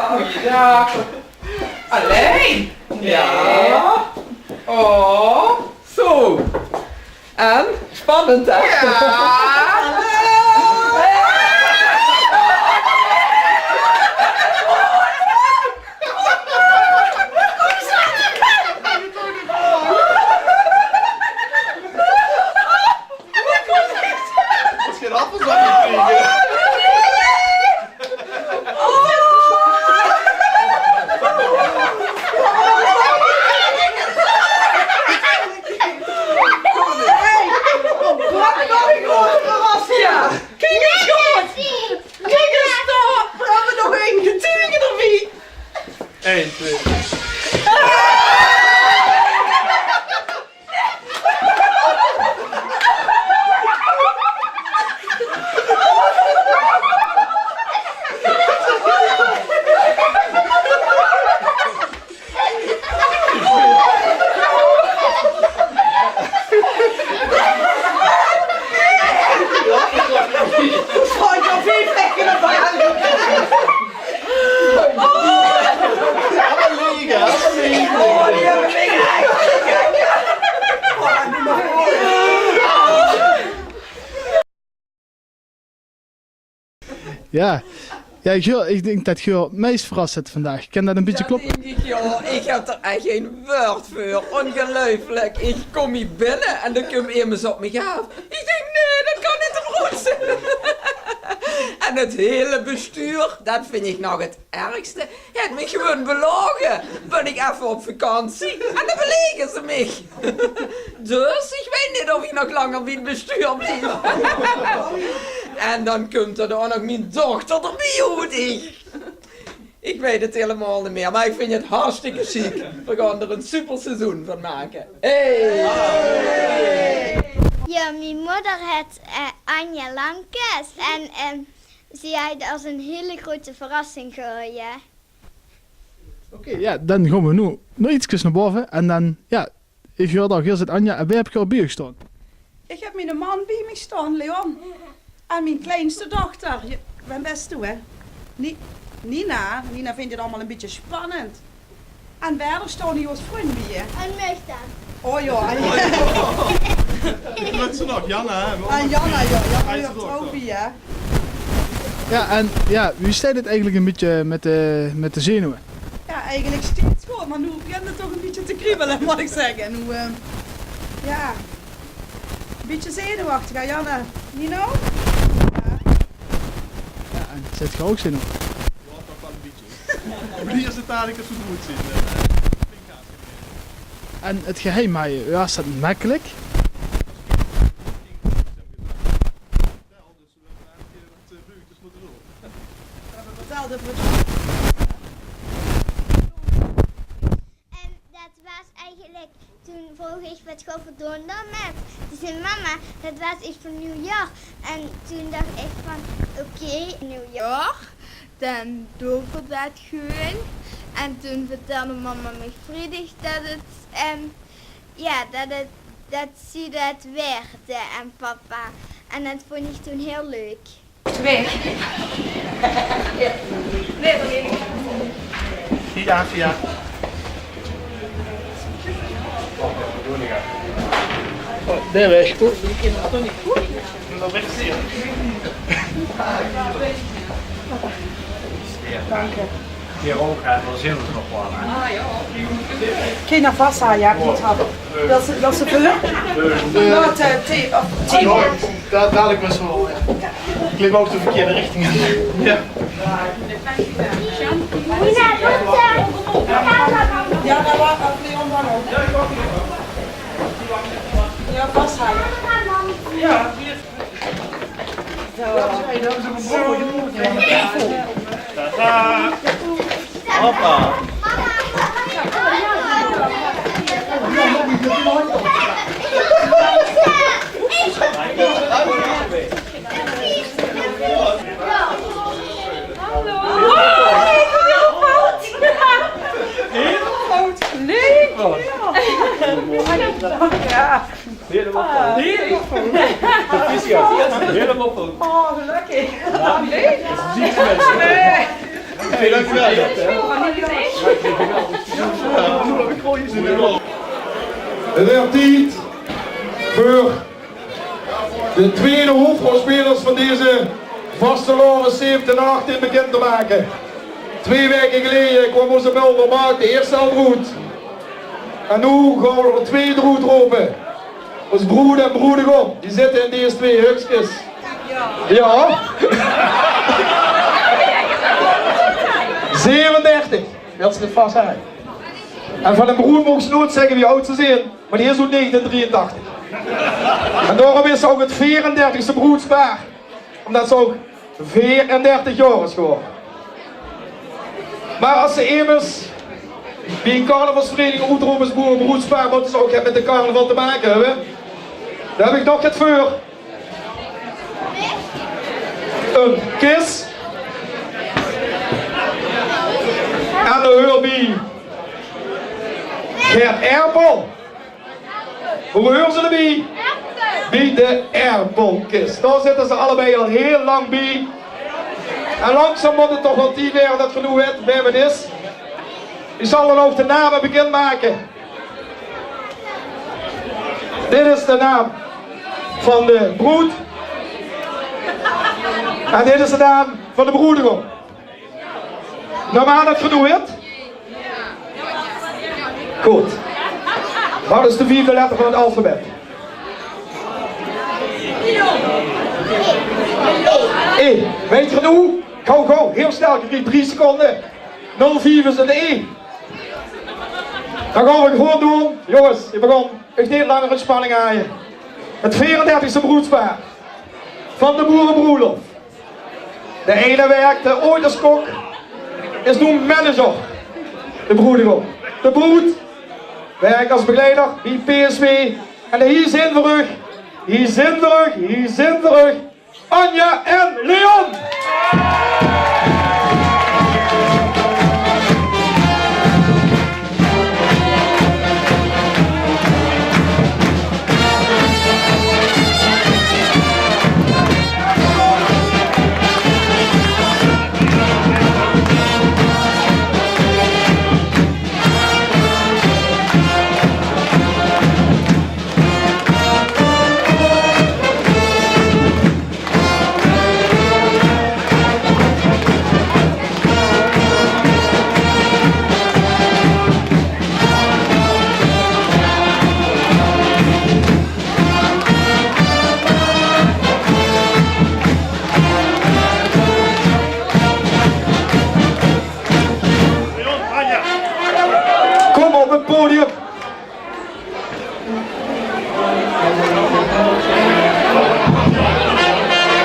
Goeiedag. Alleen? Ja. Oh, zo. En? Spannend, hè? Ja. Als je een appelzak moet krijgen. Eén, twee. Ja. Ja, Geur, ik denk dat Geur het meest verrast zit vandaag. Kan dat een beetje kloppen? Ik heb er echt geen woord voor. Ongelooflijk. Ik kom hier binnen en dan komt iemand op me af. Ik denk, nee, dat kan niet de brood zijn. En het hele bestuur, dat vind ik nog het ergste. Je hebt me gewoon belogen. Ben ik even op vakantie en dan belegen ze mij. Dus ik weet niet of ik nog langer bij het bestuur blijf. En dan komt er ook nog mijn dochter erbij, hoort ik weet het helemaal niet meer, maar ik vind het hartstikke chic. We gaan er een super seizoen van maken. Hey! Ja, mijn moeder heet Anja Lankes en ze had als een hele grote verrassing gooien. Oké, ja, dan gaan we nu nog iets naar boven. En dan, ja, ik hoor dat hier zit Anja. En waar heb je al bij gestaan? Ik heb mijn man bij me staan, Leon. En mijn kleinste dochter. Ik ben best toe, hè. Nina vindt het allemaal een beetje spannend. En verder staan die als vriend bij je. En mij dan? Oh ja. Ik moet ze nog, Janna. En Janna, ja. Janna heeft er ook bij je. Ja, en ja, wie staat het eigenlijk een beetje met de zenuwen? Ja, eigenlijk steeds goed. Maar nu begint het toch een beetje te kriebelen, moet ik zeggen. Nu, ja. Een beetje zenuwachtig, hè, Janna? Nino? Ja. Ja, en zit je ook zenuwen? Ja, toch wel een beetje. Maar hier zit eigenlijk het zo goed zitten. En het geheim, maar ja, is dat makkelijk? Vertel de En dat was eigenlijk, toen vroeg ik wat godverdomme dan met. Toen zei mama, dat was iets van New York. En toen dacht ik van, oké, New York. Dan doe ik dat gewoon. En toen vertelde mama me vredig dat het, dat ze dat werkte en papa. En dat vond ik toen heel leuk. Via. Daar weg, toch? Dan weg zie je. Dank je. Hier ook gaat wel zin nog wel aan. Geen naar vast aan, ja, niet hebben. Wil ze vullen? Nou, thee. Daar dadelijk maar zo. Ik liep ook de verkeerde richting in. Ja. Ja, daar was Leon dan ook. Ja, vasthouden. Ja, hier. Tada! Hoppa! Ja. Helemaal Oh, gelukkig. Zieke mensen. Hey, dankjewel. Het werd tijd voor de tweede hoofdrolspelers van deze vastelavond 17 en 18 bekend te maken. 2 weken geleden kwam onze melder Mark de eerste al broed. En nu gaan we er 2 droed roepen. Ons broer en broederom, die zitten in deze 2 hukjes. Ja. 37, dat is het vast zijn. En van een broer mogen ze nooit zeggen wie oud ze zijn, maar die is ook 1983. En daarom is ze ook het 34ste broedspaar. Omdat ze ook 34 jaar is geworden. Maar als ze immers bij een carnavalsvereniging uitroepen als boer en broedspaar, moeten ze ook met de carnaval te maken hebben. Daar heb ik nog het voor. Een kist. En de Herbie. Gert Erpel. Hoe horen ze erbij? Bij de Erpelkist. Daar zitten ze allebei al heel lang bij. En langzaam moet het toch wel 10 jaar dat genoeg is bij me is. Ik zal dan ook de namen bekendmaken. Dit is de naam van de broed. En dit is de naam van de broederom. Normaal het genoeg is? Goed. Wat is de 4e letter van het alfabet? E. Weet je genoeg? Go, heel snel, je krijgt 3 seconden. 04 is een E. Dan gaan we gewoon doen. Jongens, je begon. Ik niet langer een spanning aan je. Het 34ste broedspaar van de boerenbroederhof. De ene werkte ooit als kok, is nu manager. De broederhof. De broed werkt als begeleider bij PSV. En hier zijn we terug. Anja en Leon.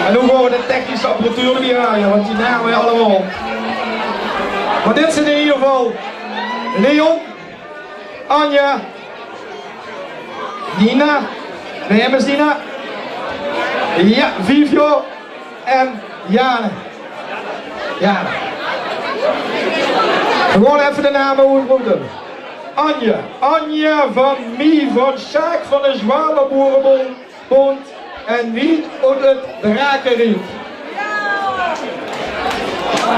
En hoe gaan we de technische apparatuur weer aan, want die namen we allemaal. Maar dit zijn in ieder geval Leon, Anja, Nina, bij hem is Nina, ja, Vivio en Jane. Jane. Gewoon even de namen hoe het moet. Anja, Anja van Mie van Sjaak van de Zwalenboerenbond en wie uit het Drakenriet.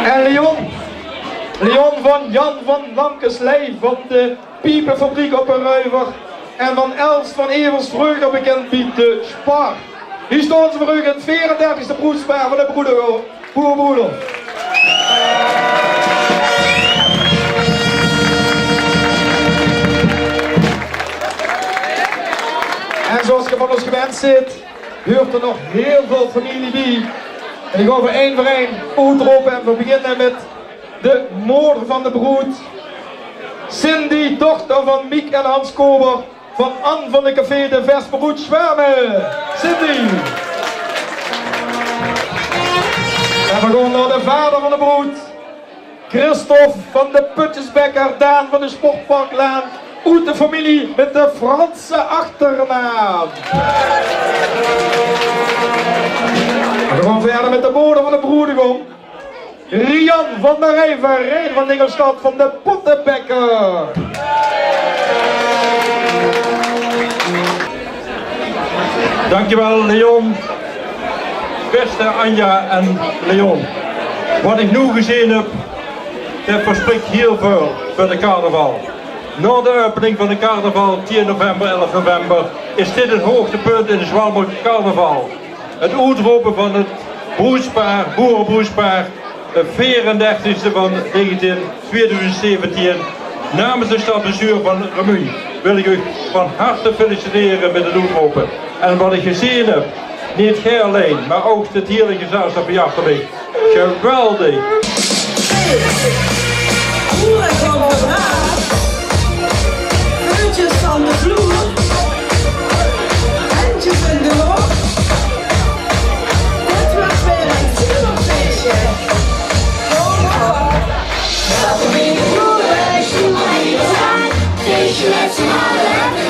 En Leon van Jan van Lankeslee van de Piepenfabriek op een Ruiver en van Els van Evers Vreugde bekend bij de Spar. Hier staan ze voor u het 34ste broedspaar van de boerenbroeder. En zoals je van ons gewend zit, hoort er nog heel veel familie bij. En ik ga voor één uitroepen en we beginnen met de moeder van de broed. Cindy, dochter van Miek en Hans Kober van Anne van de Café de Vesperbroed Zwamen. Cindy. En we gaan naar de vader van de broed. Christophe van de Putjesbekker, Daan van de Sportparklaan. Uit de familie met de Franse achternaam. We gaan verder met de moeder van de broederom. Rian van der Rijver, Rijn van Dingelstad van de Pottenbekker. Dankjewel Leon, beste Anja en Leon. Wat ik nu gezien heb, dat verspreekt heel veel voor de carnaval. Na de opening van de carnaval 10 november, 11 november is dit het hoogtepunt in de Zwaluwe carnaval. Het uitroepen van het broedspaar, boerenbroedspaar, de 34e van 2017. Namens de stadsbestuur van Remuy wil ik u van harte feliciteren met het uitroepen. En wat ik gezien heb, niet jij alleen, maar ook het hele gezelschap hier achter mij. Geweldig! Boeren van de raad, puntjes van de vloer, handjes in de lucht. Dit wordt weer een filmfeestje. Welkom in de boerderij, feestje met z'n allen.